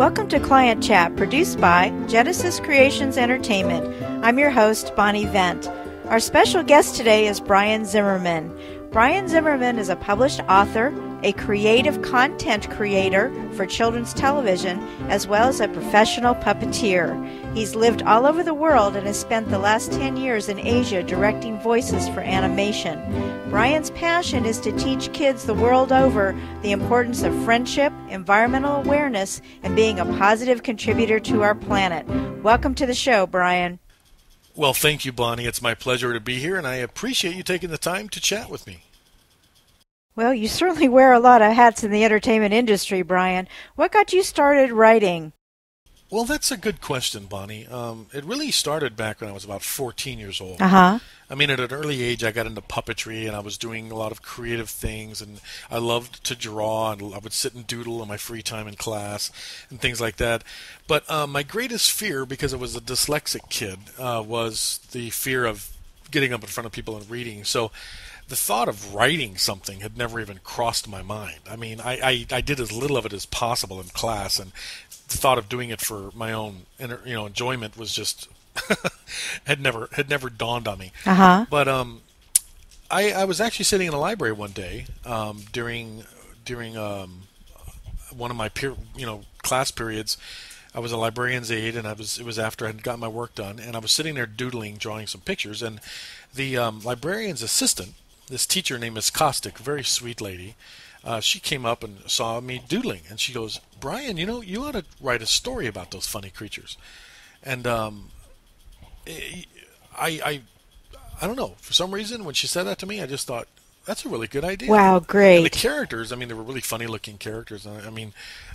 Welcome to Client Chat, produced by Genesis Creations Entertainment. I'm your host, Bonnie Vent. Our special guest today is Brian Zimmerman. Brian Zimmerman is a published author, a creative content creator for children's television, as well as a professional puppeteer. He's lived all over the world and has spent the last 10 years in Asia directing voices for animation. Brian's passion is to teach kids the world over the importance of friendship, environmental awareness, and being a positive contributor to our planet. Welcome to the show, Brian. Well, thank you, Bonnie. It's my pleasure to be here, and I appreciate you taking the time to chat with me. Well, you certainly wear a lot of hats in the entertainment industry, Brian. What got you started writing? Well, that's a good question, Bonnie. It really started back when I was about 14 years old. Uh-huh. I mean, at an early age, I got into puppetry, and I was doing a lot of creative things, and I loved to draw, and I would sit and doodle in my free time in class and things like that. But my greatest fear, because I was a dyslexic kid, was the fear of getting up in front of people and reading. So the thought of writing something had never even crossed my mind. I mean, I did as little of it as possible in class, and the thought of doing it for my own enjoyment was just had never dawned on me. Uh-huh. But I was actually sitting in a library one day during one of my class periods. I was a librarian's aide, and it was after I had gotten my work done, and I was sitting there doodling, drawing some pictures, and the librarian's assistant, this teacher named Miss Kostick, a very sweet lady, she came up and saw me doodling, and she goes, "Brian, you ought to write a story about those funny creatures." And I don't know, for some reason when she said that to me, I just thought, that's a really good idea. Wow, great. And the characters, I mean, they were really funny looking characters. I mean,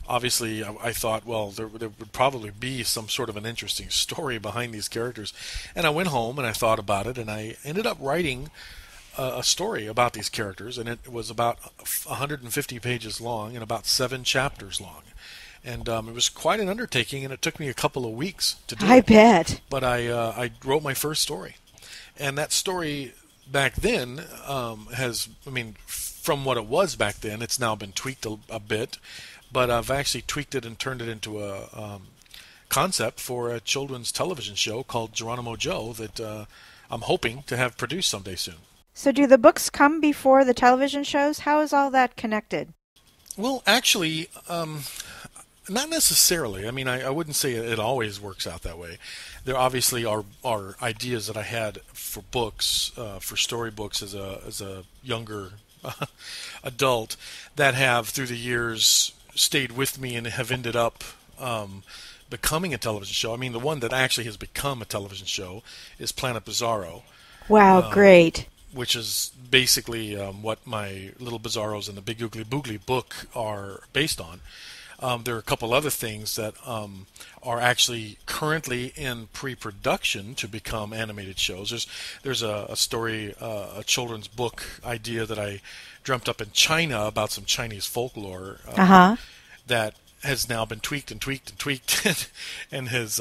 obviously I thought, well, there would probably be some sort of an interesting story behind these characters. And I went home and I thought about it, and I ended up writing a story about these characters, and it was about 150 pages long and about 7 chapters long. And it was quite an undertaking, and it took me a couple of weeks to do it. I bet. But I wrote my first story. And that story back then from what it was back then, it's now been tweaked a bit. But I've actually tweaked it and turned it into a concept for a children's television show called Geronimo Joe that I'm hoping to have produced someday soon. So do the books come before the television shows? How is all that connected? Well, actually, not necessarily. I mean, I wouldn't say it always works out that way. There obviously are ideas that I had for books, for storybooks as a younger adult that have through the years stayed with me and have ended up becoming a television show. I mean, the one that actually has become a television show is Planet Bizarro. Wow, great. Which is basically what my Little Bizzaros and the Big Oogly Boogly book are based on. There are a couple other things that are actually currently in pre-production to become animated shows. There's a story, a children's book idea that I dreamt up in China about some Chinese folklore that has now been tweaked and tweaked and tweaked and has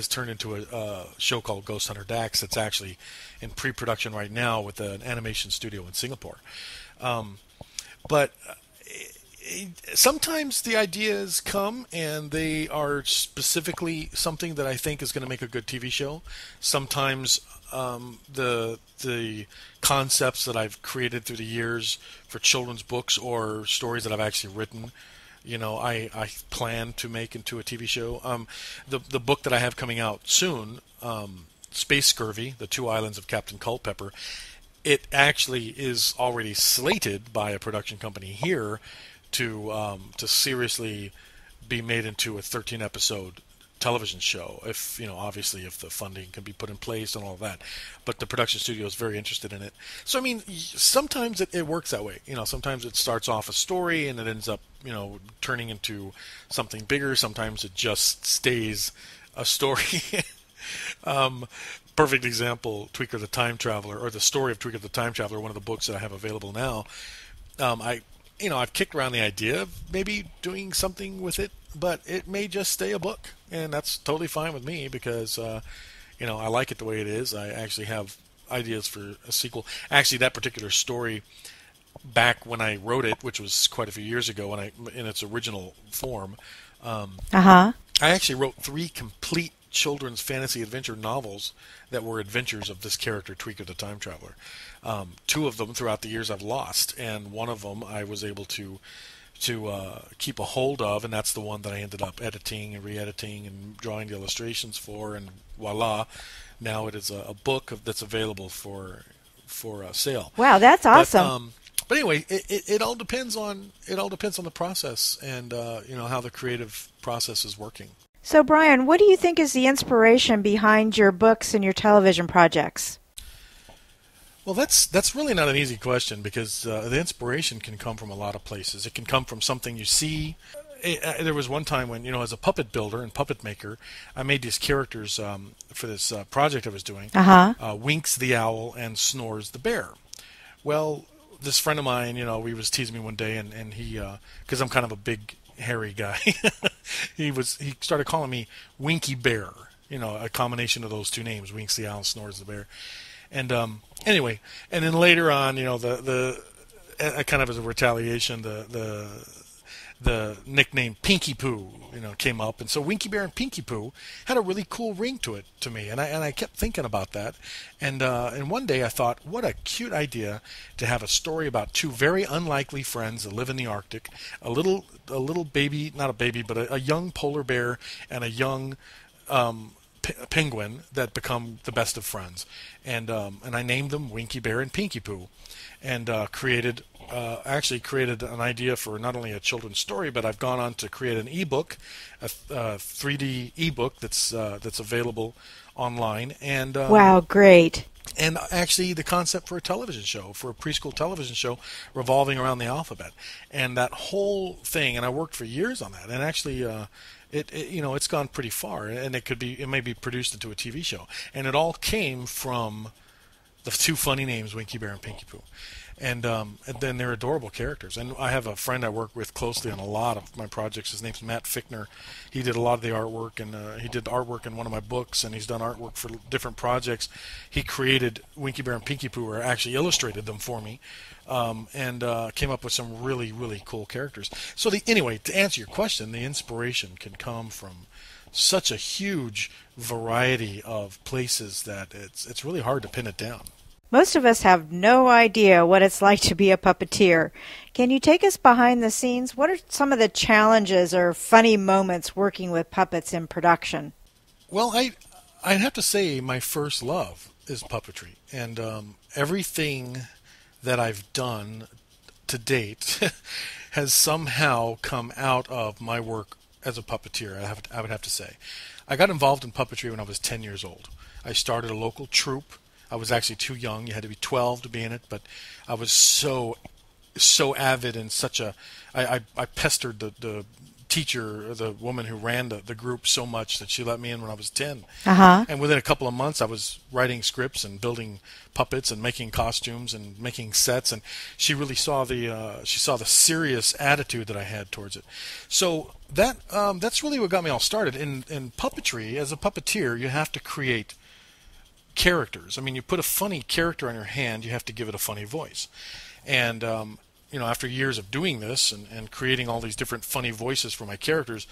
turned into a show called Ghost Hunter Dax that's actually in pre-production right now with an animation studio in Singapore. But sometimes the ideas come and they are specifically something that I think is going to make a good TV show. Sometimes the concepts that I've created through the years for children's books or stories that I've actually written, I plan to make into a TV show. The book that I have coming out soon, Space Scurvy, The Two Islands of Captain Culpepper, it actually is already slated by a production company here to seriously be made into a 13-episode television show, if obviously if the funding can be put in place and all of that. But the production studio is very interested in it. So I mean, sometimes it works that way. Sometimes it starts off a story and it ends up turning into something bigger. Sometimes it just stays a story. Perfect example, Tweeker the Time Traveler, or the story of Tweeker the Time Traveler, one of the books that I have available now. I've kicked around the idea of maybe doing something with it, but it may just stay a book, and that's totally fine with me because, I like it the way it is. I actually have ideas for a sequel. Actually, that particular story, back when I wrote it, which was quite a few years ago, in its original form, Uh-huh. I actually wrote 3 complete children's fantasy adventure novels that were adventures of this character, Tweeker the Time Traveler. 2 of them throughout the years I've lost, and one of them I was able to keep a hold of, and that's the one that I ended up editing and re-editing and drawing the illustrations for, and voila, now it is a book that's available for sale. Wow, that's awesome. But anyway, it all depends on the process and how the creative process is working. So Brian, what do you think is the inspiration behind your books and your television projects? Well, that's really not an easy question, because the inspiration can come from a lot of places. It can come from something you see. There was one time when, as a puppet builder and puppet maker, I made these characters for this project I was doing. Winks the owl and Snores the bear. Well, this friend of mine, he was teasing me one day, and he, because I'm kind of a big, hairy guy, he started calling me Winky Bear. A combination of those 2 names, Winks the owl, Snores the bear. And anyway, and then later on, the kind of as a retaliation, the nickname Pinky Poo, came up, and so Winky Bear and Pinky Poo had a really cool ring to it to me, and I kept thinking about that, and one day I thought, what a cute idea to have a story about 2 very unlikely friends that live in the Arctic, a little baby, not a baby, but a young polar bear and a young penguin that become the best of friends, and I named them Winky Bear and Pinky Poo, and created an idea for not only a children's story, but I've gone on to create an ebook, a 3D ebook that's available online, and wow, great. And actually the concept for a television show, for a preschool television show revolving around the alphabet, and that whole thing, and I worked for years on that, and actually it's gone pretty far, and it may be produced into a TV show, and it all came from the 2 funny names, Winky Bear and Pinky Poo. And then they're adorable characters. And I have a friend I work with closely on a lot of my projects. His name's Matt Fickner. He did a lot of the artwork, and he did artwork in one of my books, and he's done artwork for different projects. He created Winky Bear and Pinky Poo, or actually illustrated them for me, and came up with some really, really cool characters. So anyway, to answer your question, the inspiration can come from such a huge variety of places that it's really hard to pin it down. Most of us have no idea what it's like to be a puppeteer. Can you take us behind the scenes? What are some of the challenges or funny moments working with puppets in production? Well, I'd have to say my first love is puppetry, and everything that I've done to date has somehow come out of my work as a puppeteer, I would have to say. I got involved in puppetry when I was 10 years old. I started a local troupe. I was actually too young. You had to be 12 to be in it, but I was so avid and I pestered the teacher, or the woman who ran the group, so much that she let me in when I was 10. And within a couple of months, I was writing scripts and building puppets and making costumes and making sets, and she really saw the serious attitude that I had towards it. So that's really what got me all started. In puppetry, as a puppeteer, you have to create characters. I mean, you put a funny character on your hand, you have to give it a funny voice. And after years of doing this and creating all these different funny voices for my characters,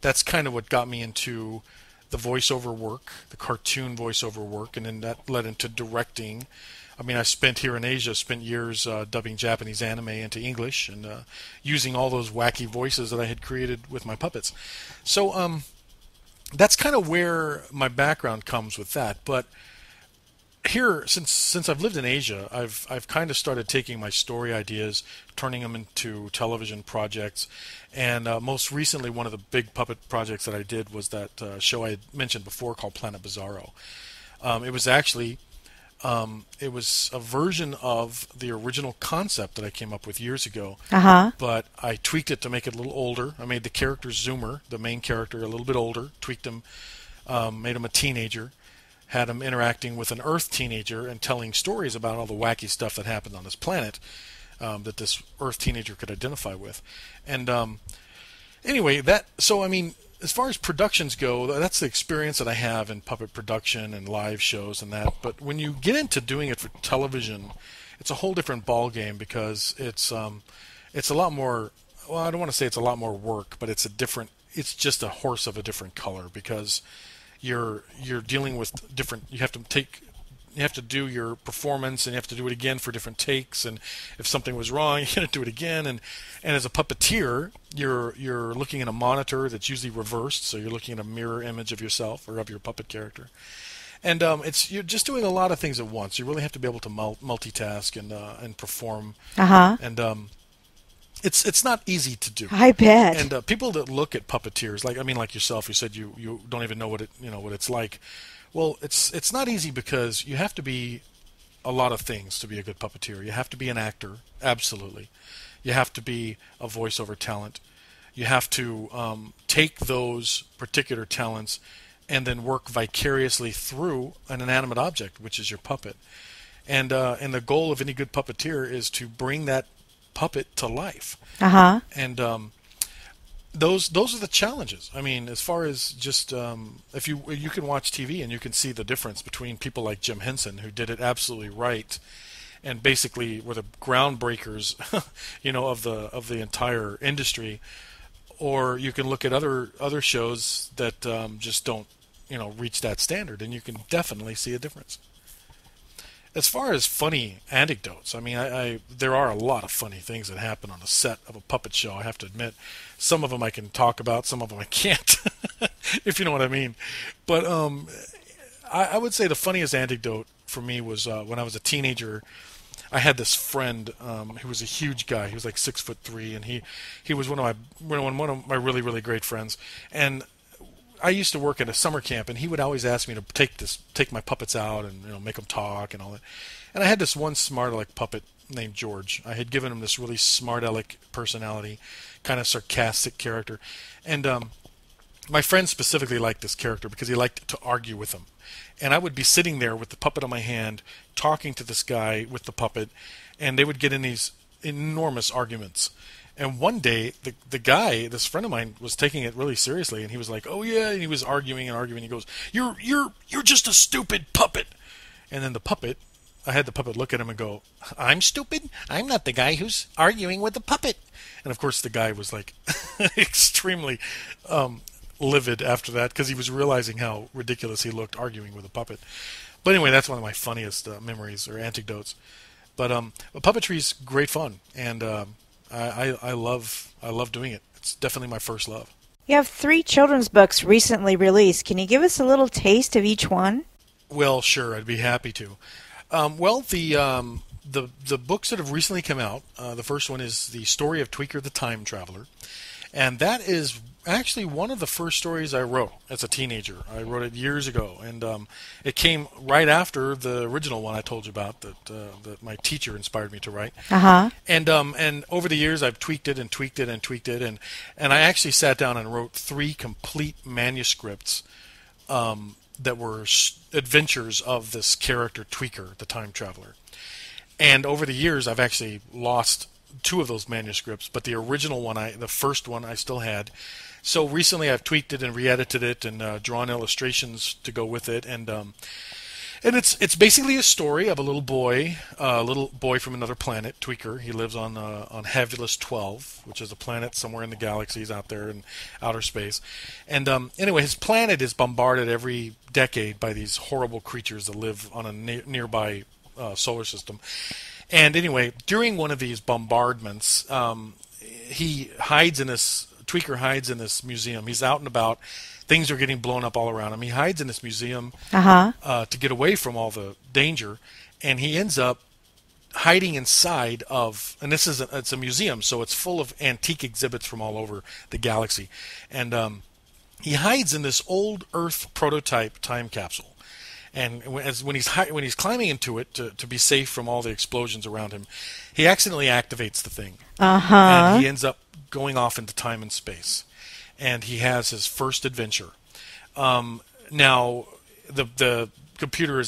that's kind of what got me into the voiceover work, the cartoon voiceover work, and then that led into directing. I mean, I spent years dubbing Japanese anime into English, and using all those wacky voices that I had created with my puppets. So that's kind of where my background comes with that. But here, since I've lived in Asia, I've kind of started taking my story ideas, turning them into television projects, and most recently, one of the big puppet projects that I did was that show I had mentioned before called Planet Bizarro. It was actually it was a version of the original concept that I came up with years ago, but I tweaked it to make it a little older. I made the character Zoomer, the main character, a little bit older, tweaked him, made him a teenager, had him interacting with an Earth teenager and telling stories about all the wacky stuff that happened on this planet that this Earth teenager could identify with. And anyway, as far as productions go, that's the experience that I have in puppet production and live shows and that. But when you get into doing it for television, it's a whole different ballgame, because it's a lot more. Well, I don't want to say it's a lot more work, but it's a different it's just a horse of a different color, because you're dealing with different. You have to do your performance, and you have to do it again for different takes. And if something was wrong, you got to do it again. And as a puppeteer, you're looking at a monitor that's usually reversed, so you're looking at a mirror image of yourself or of your puppet character. And you're just doing a lot of things at once. You really have to be able to multitask and perform. And it's not easy to do. I bet. And people that look at puppeteers, like yourself, you said you don't even know what it's like. Well, it's not easy, because you have to be a lot of things to be a good puppeteer. You have to be an actor, absolutely. You have to be a voiceover talent. You have to take those particular talents and then work vicariously through an inanimate object, which is your puppet. And the goal of any good puppeteer is to bring that puppet to life. And those are the challenges. I mean, as far as just if you can watch TV and you can see the difference between people like Jim Henson, who did it absolutely right, and basically were the groundbreakers, of the entire industry. Or you can look at other shows that just don't, reach that standard, and you can definitely see a difference. As far as funny anecdotes, I mean, there are a lot of funny things that happen on a set of a puppet show, I have to admit. Some of them I can talk about, some of them I can't, if you know what I mean. But I would say the funniest anecdote for me was when I was a teenager. I had this friend who was a huge guy. He was like 6'3", and he was one of my really, really great friends. And I used to work at a summer camp, and he would always ask me to take my puppets out and make them talk and all that. And I had this one smart aleck puppet named George. I had given him this really smart aleck personality, kind of sarcastic character. And my friend specifically liked this character because he liked to argue with him. And I would be sitting there with the puppet on my hand, talking to this guy with the puppet, and they would get in these enormous arguments. And one day, the guy, this friend of mine, was taking it really seriously, and he was like, "Oh yeah," and he was arguing and arguing. He goes, "You're just a stupid puppet." And then I had the puppet look at him and go, "I'm stupid? I'm not the guy who's arguing with the puppet." And of course, the guy was like extremely livid after that, because he was realizing how ridiculous he looked arguing with a puppet. But anyway, that's one of my funniest memories or anecdotes. But puppetry's great fun, and I love doing it. It's definitely my first love. You have 3 children's books recently released. Can you give us a little taste of each one? Well, sure, I'd be happy to. The books that have recently come out, the first one is The Story of Tweeker the Time Traveler. And that is actually one of the first stories I wrote as a teenager. I wrote it years ago, and it came right after the original one I told you about that my teacher inspired me to write. And over the years, I've tweaked it and tweaked it and tweaked it, and I actually sat down and wrote 3 complete manuscripts that were adventures of this character Tweeker, the time traveler. And over the years, I've actually lost 2 of those manuscripts, but the original one, the first one, I still had. So recently, I've tweaked it and re-edited it and drawn illustrations to go with it, and it's basically a story of a little boy from another planet, Tweeker. He lives on Havulus 12, which is a planet somewhere in the galaxies out there in outer space. And anyway, his planet is bombarded every decade by these horrible creatures that live on a nearby solar system. And anyway, during one of these bombardments, Tweeker hides in this museum. He's out and about. Things are getting blown up all around him. He hides in this museum to get away from all the danger, and he ends up hiding inside of, and it's a museum, so it's full of antique exhibits from all over the galaxy. And he hides in this old Earth prototype time capsule. And when he's climbing into it to be safe from all the explosions around him, he accidentally activates the thing, and he ends up going off into time and space, and he has his first adventure. Now, the computer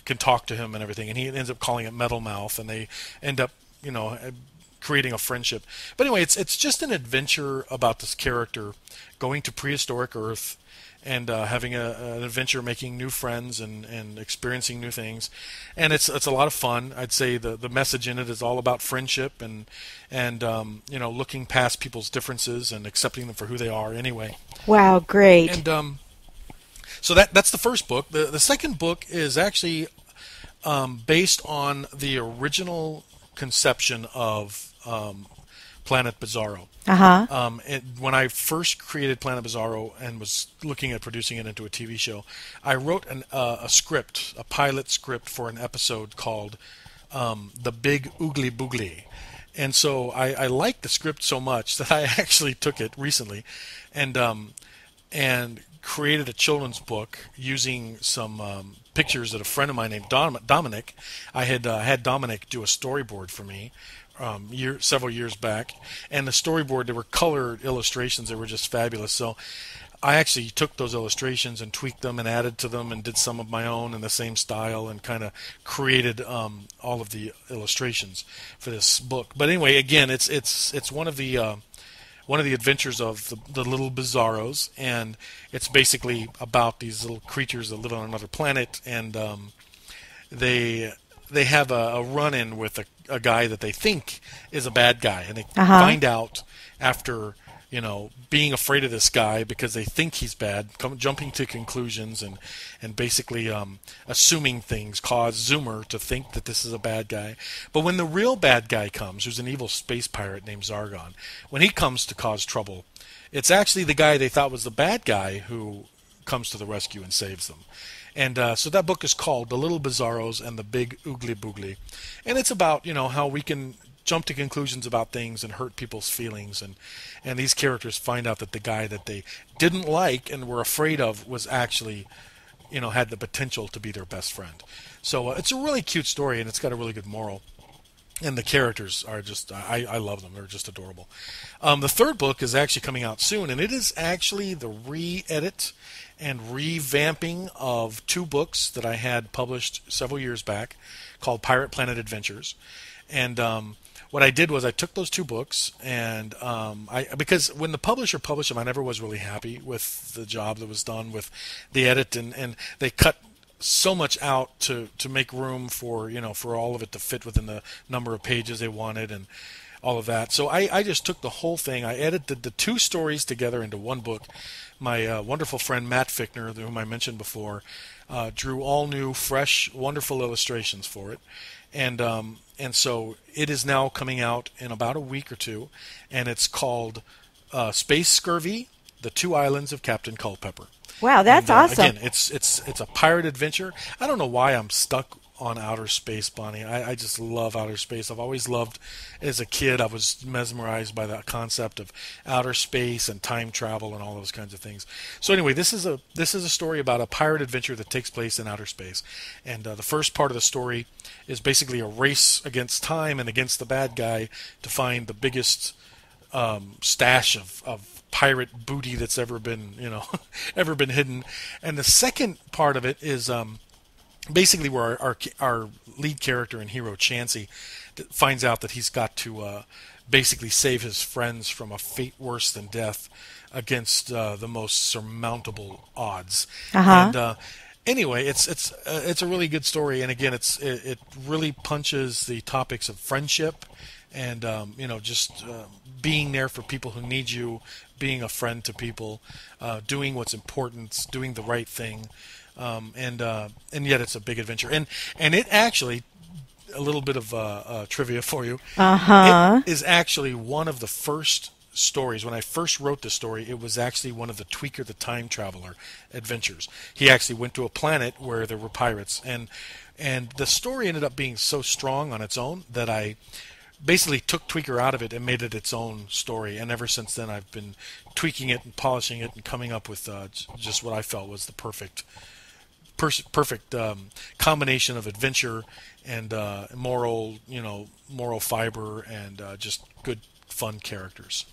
can talk to him and everything, and he ends up calling it Metal Mouth, and they end up, creating a friendship. But anyway, it's just an adventure about this character going to prehistoric Earth and having an adventure, making new friends and experiencing new things, and it's a lot of fun. I'd say the message in it is all about friendship and looking past people's differences and accepting them for who they are anyway. Wow, great! And so that's the first book. The second book is actually based on the original conception of Planet Bizarro. When I first created Planet Bizarro and was looking at producing it into a TV show, I wrote a script, a pilot script for an episode called The Big Oogly Boogly. And so I liked the script so much that I actually took it recently and created a children's book using some pictures that a friend of mine named Dominic, I had Dominic do a storyboard for me several years back, and the storyboard, there were colored illustrations that were just fabulous. So I actually took those illustrations and tweaked them and added to them and did some of my own in the same style and kind of created all of the illustrations for this book. But anyway, again, it's one of the adventures of the Little Bizzaros, and it's basically about these little creatures that live on another planet, and they have a run-in with a guy that they think is a bad guy, and they find out after being afraid of this guy because they think he's bad, jumping to conclusions and basically assuming things cause Zoomer to think that this is a bad guy. But when the real bad guy comes, who's an evil space pirate named Zargon, when he comes to cause trouble, it's actually the guy they thought was the bad guy who comes to the rescue and saves them. And so that book is called The Little Bizzaros and the Big Oogly Boogly. And it's about, how we can jump to conclusions about things and hurt people's feelings. And these characters find out that the guy that they didn't like and were afraid of was actually, had the potential to be their best friend. So it's a really cute story, and it's got a really good moral. And the characters are just, I love them. They're just adorable. The third book is actually coming out soon, and it is actually the re-edit and revamping of two books that I had published several years back called Pirate Planet Adventures. And what I did was I took those two books, and because when the publisher published them, I never was really happy with the job that was done with the edit, and they cut so much out to make room for for all of it to fit within the number of pages they wanted and all of that. So I just took the whole thing. I edited the two stories together into one book. My wonderful friend Matt Fickner, whom I mentioned before, drew all new, fresh, wonderful illustrations for it, and so it is now coming out in about a week or two, and it's called Space Scurvy: The Two Islands of Captain Culpepper. Wow, that's awesome. Again, it's a pirate adventure. I don't know why I'm stuck on outer space, Bonnie. I just love outer space. I've always loved, as a kid, I was mesmerized by the concept of outer space and time travel and all those kinds of things. So anyway, this is a story about a pirate adventure that takes place in outer space. And the first part of the story is basically a race against time and against the bad guy to find the biggest stash of pirate booty that's ever been hidden. And the second part of it is basically where our lead character and hero Chansey finds out that he's got to basically save his friends from a fate worse than death against the most surmountable odds. And anyway, it's a really good story, and again, it really punches the topics of friendship and just being there for people who need you, being a friend to people, doing what's important, doing the right thing. And yet it's a big adventure, and it actually, a little bit of trivia for you. It is actually one of the first stories. When I first wrote the story, it was actually one of the Tweeker the Time Traveler adventures. He actually went to a planet where there were pirates, and the story ended up being so strong on its own that I basically took Tweeker out of it and made it its own story. And ever since then, I've been tweaking it and polishing it and coming up with just what I felt was the perfect combination of adventure and moral fiber and just good, fun characters.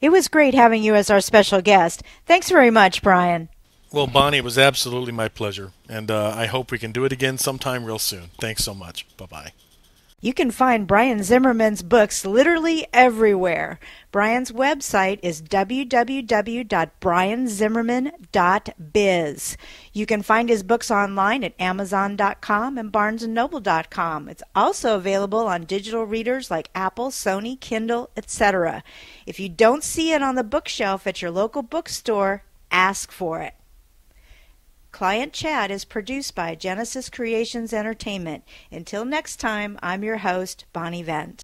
It was great having you as our special guest. Thanks very much, Brian. Well, Bonnie, it was absolutely my pleasure, and I hope we can do it again sometime real soon. Thanks so much. Bye-bye. You can find Brian Zimmerman's books literally everywhere. Brian's website is www.brianzimmerman.biz. You can find his books online at amazon.com and barnesandnoble.com. It's also available on digital readers like Apple, Sony, Kindle, etc. If you don't see it on the bookshelf at your local bookstore, ask for it. Client Chat is produced by Genesis Creations Entertainment. Until next time, I'm your host, Bonnie Vent.